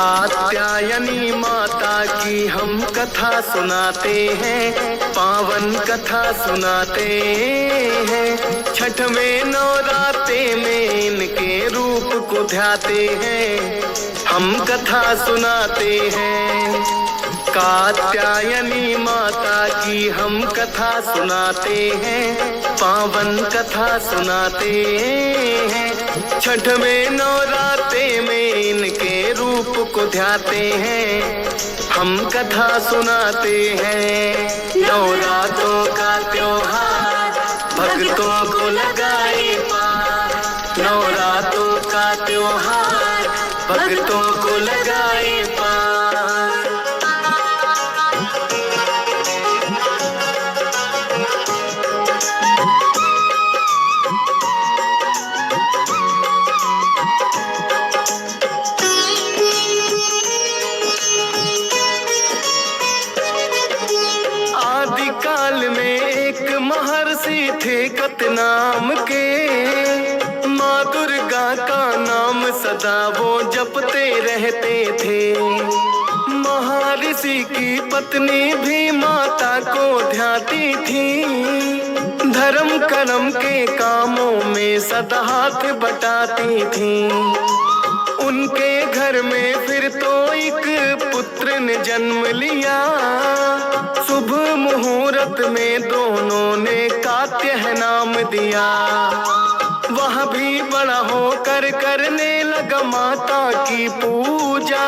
कात्यायनी माता की हम कथा सुनाते हैं, पावन कथा सुनाते हैं। छठवें नवरात्रे में इनके रूप को ध्याते हैं, हम कथा सुनाते हैं। कात्यायनी माता की हम कथा सुनाते हैं, पावन कथा सुनाते हैं। छठवें नवरात्रे में इनके रूप को ध्याते हैं, हम कथा सुनाते हैं। नवरात्रों का त्योहार भक्तों को लगाए पार, नवरात्रों का त्योहार भक्तों को लगाए पार। काल में एक महर्षि थे कत नाम के, माँ दुर्गा का नाम सदा वो जपते रहते थे। महर्षि की पत्नी भी माता को ध्याती थी, धर्म कर्म के कामों में सदा हाथ बटाती थी। उनके घर में फिर तो एक पुत्र ने जन्म लिया, शुभ मुहूर्त में दोनों ने कात्याय नाम दिया। वह भी बड़ा होकर करने लगा माता की पूजा,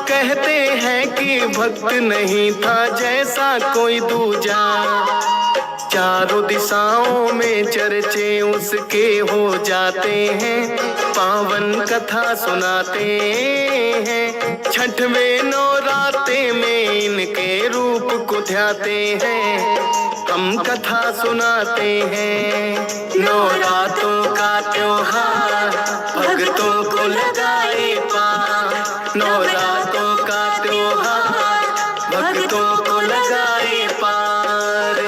कहते हैं कि भक्त नहीं था जैसा कोई दूजा। चारों दिशाओं में चर्चे उसके हो जाते हैं, पावन कथा सुनाते हैं। छठवें नवरात्रे में इनके रूप को ध्याते हैं, हम कथा सुनाते हैं। नवरात्रों का त्योहार भक्तों को लगाए पार, नवरात्रों का त्योहार भक्तों को लगाए पार।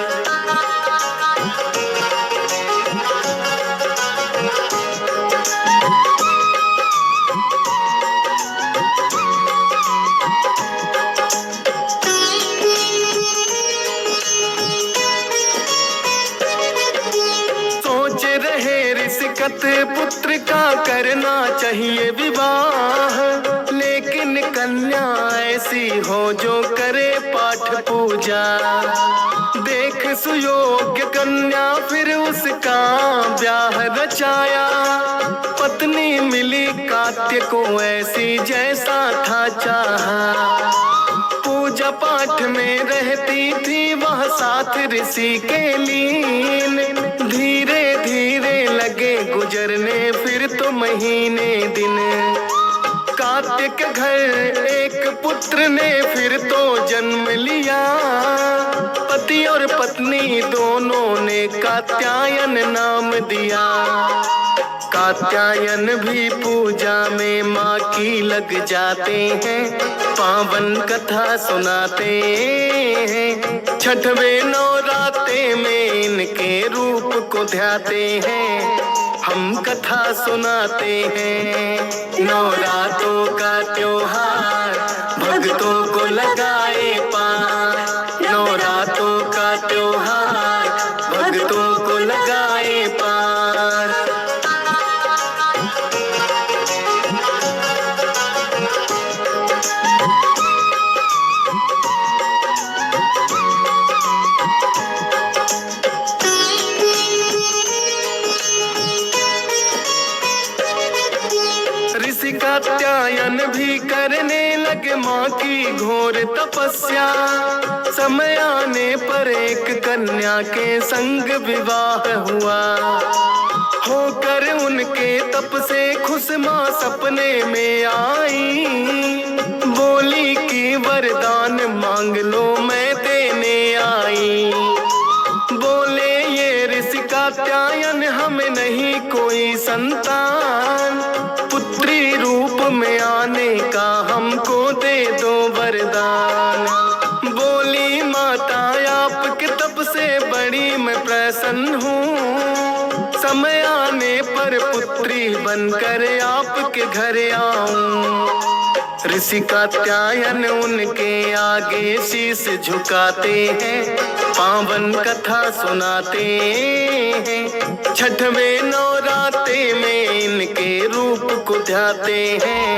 पुत्र का करना चाहिए विवाह, लेकिन कन्या ऐसी हो जो करे पाठ पूजा। देख सुयोग्य कन्या फिर उसका ब्याह रचाया, पत्नी मिली कात्य को ऐसी जैसा था चाहा। पूजा पाठ में रहती थी वह साथ ऋषि के लीन, धीरे धीरे लगे गुजरने फिर तो महीने दिन। कात्य के घर एक पुत्र ने फिर तो जन्म लिया, पति और पत्नी दोनों ने कात्यायन नाम दिया। कात्यायन भी पूजा में माँ की लग जाते हैं, पावन कथा सुनाते हैं। छठवें नवरात्रे में इनके रूप को ध्याते हैं, हम कथा सुनाते हैं। नवरात्रों का त्योहार भक्तों को लगाए पार, नवरात्रों का त्योहार भक्तों को लगाए पार। कात्यायन भी करने लगे माँ की घोर तपस्या। समय आने पर एक कन्या के संग विवाह हुआ, होकर उनके तप से खुश माँ सपने में आई। बोली कि वरदान मांग लो मैं देने आई। बोले ये ऋषि कात्यायन हमें नहीं कोई संतान, पुत्री रूप में आने का हमको दे दो वरदान। बोली माता आपके तप से बड़ी मैं प्रसन्न हूँ, समय आने पर पुत्री बनकर आपके घर आऊं। ऋषि कात्यायन उनके आगे शीश झुकाते हैं, पावन कथा सुनाते हैं। छठवें नवरात्रे में इनके रूप को ध्याते हैं,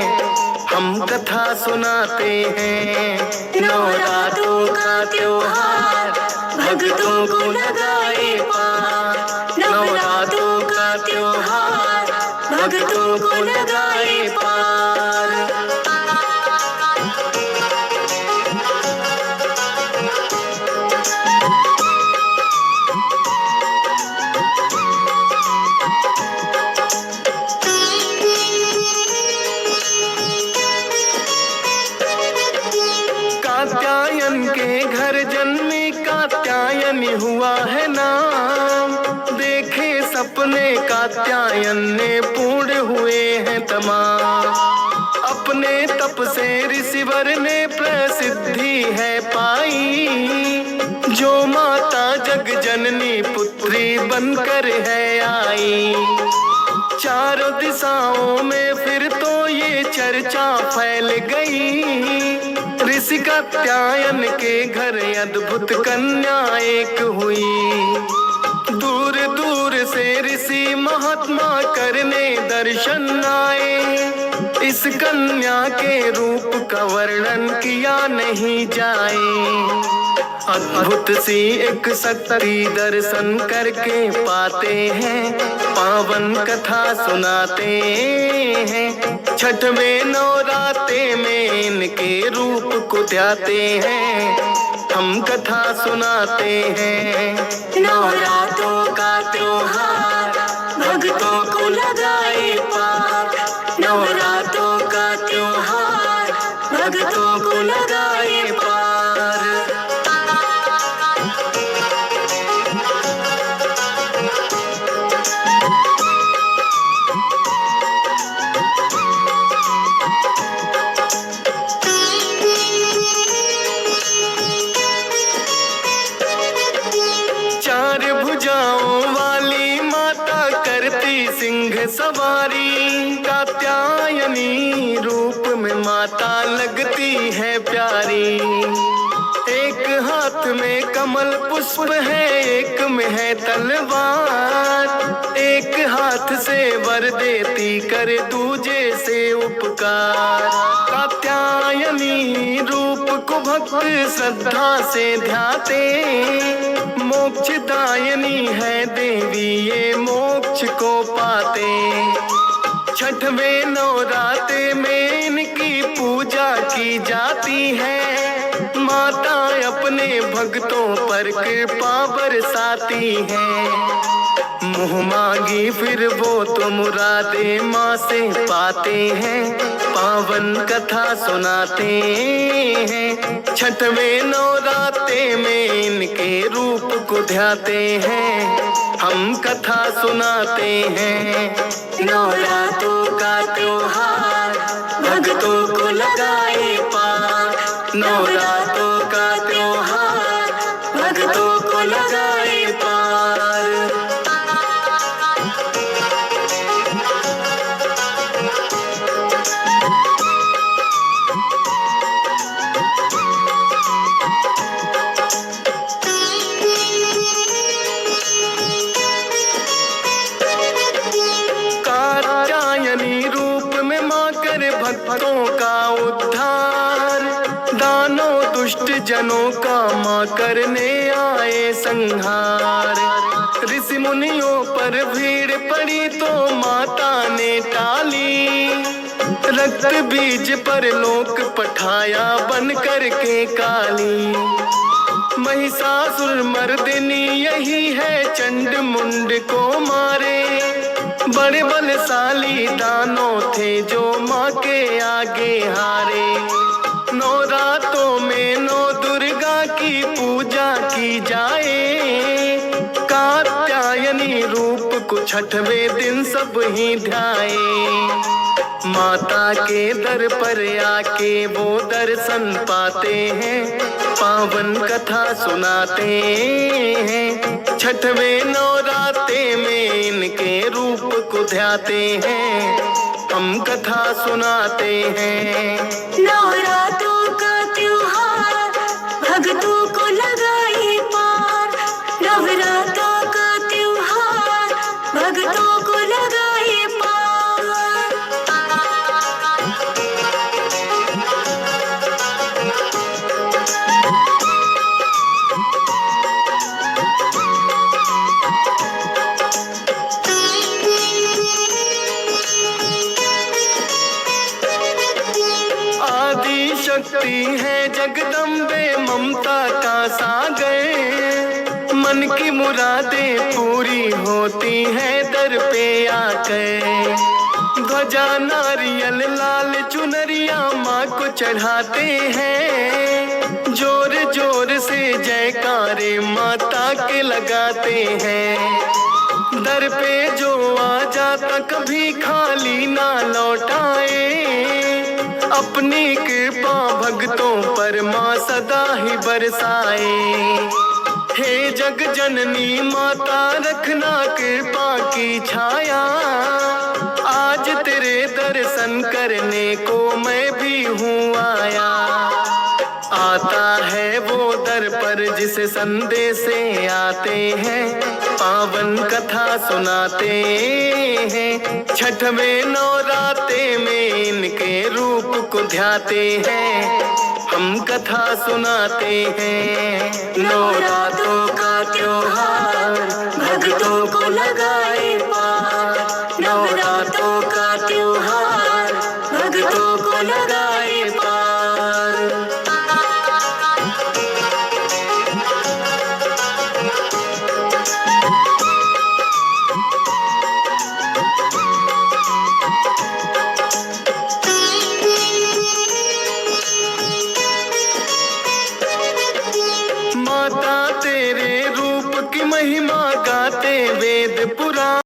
हम कथा सुनाते हैं। नवरात्रों का त्योहार भक्तों को लगाए पार, नवरात्रों का त्योहार भक्तों को लगाए पार। कात्यायन के घर जन्मी कात्यायनी हुआ है नाम, देखे सपने कात्यायन ने पूर्ण हुए हैं तमाम। अपने तप से ऋषिवर ने प्रसिद्धि है पाई, जो माता जग जननी पुत्री बनकर है आई। चारों दिशाओं में फिर तो ये चर्चा फैल गई, ऋषि कात्यायन के घर अद्भुत कन्या एक हुई। दूर दूर से ऋषि महात्मा करने दर्शन आए, इस कन्या के रूप का वर्णन किया नहीं जाए। अद्भुत सी एक शक्ति दर्शन करके पाते हैं, पावन कथा सुनाते हैं। छठवें नवरात्रे में इनके रूप को ध्याते हैं, हम कथा सुनाते हैं। नवरात्रों का त्योहार भक्तों को लगाए पार, नवरात्रों का त्योहार भक्तों को लगाए पार। सिंह सवारी कात्यायनी रूप में माता लगती है प्यारी। एक हाथ में कमल पुष्प है, एक में है तलवार, एक हाथ से वर देती कर दूजे से उपकार। कात्यायनी रूप को भक्त श्रद्धा से ध्याते, मोक्षदायिनी है देवी ये मोक्ष को पाते। छठवें नवरात्रे में इनकी पूजा की जाती है, माता अपने भक्तों पर कृपा बरसाती है। मुँह मांगी फिर वो तो मुरादे माँ से पाते हैं, पावन कथा सुनाते हैं। छठवें नवरात्रे में इनके रूप को ध्याते हैं, हम कथा सुनाते हैं। नवरात्रों का त्योहार भक्तों को लगाए पार, नवरात्रों का त्योहार भक्तों को लगाए पार। भक्तों का उद्धार, दानों दुष्ट जनों का माँ करने आए संहार। ऋषि मुनियों पर भीड़ पड़ी तो माता ने टाली, रक्त बीज पर लोक पठाया बन कर के काली। महिषासुर मर्दिनी यही है चंड मुंड को मारे, बड़े बलशाली दानों थे जो माँ के आगे हारे। नवरात्रों में नौ दुर्गा की पूजा की जाए, कात्यायनी रूप को छठवें दिन सब ही ध्याए। माता के दर पर आके वो दर्शन पाते हैं, पावन कथा सुनाते हैं। छठवें नवरात्रे में इनके रूप को ध्याते हैं, हम कथा सुनाते हैं। नवरात्रों का त्योहार भक्तों को लगाए पार। नवरात्रों का त्योहार भक्तों को लगाए पार। आदि शक्ति है जगदम्बे ममता का सागर। मन की मुरादें पूरी होती है दर पे आकर। ध्वजा नारियल लाल चुनरिया माँ को चढ़ाते हैं। जोर जोर से जयकारे माता के लगाते हैं। दर पे जो आ जाता कभी खाली ना लौटाए। अपनी कृपा भक्तों पर माँ सदा ही बरसाए। हे जग जननी माता रखना कृपा की छाया। आज तेरे दर्शन करने को मैं भी हूँ आया। आता है वो दर पर जिसे संदेशे आते हैं। पावन कथा सुनाते हैं। छठवें नवराते में इनके रूप को ध्याते हैं। हम कथा सुनाते हैं। नवरात्रों का त्योहार भक्तों को लगाए पार। नवरात्रों का त्योहार भक्तों को लगाए पार। माता तेरे रूप की महिमा गाते वेद पुराण।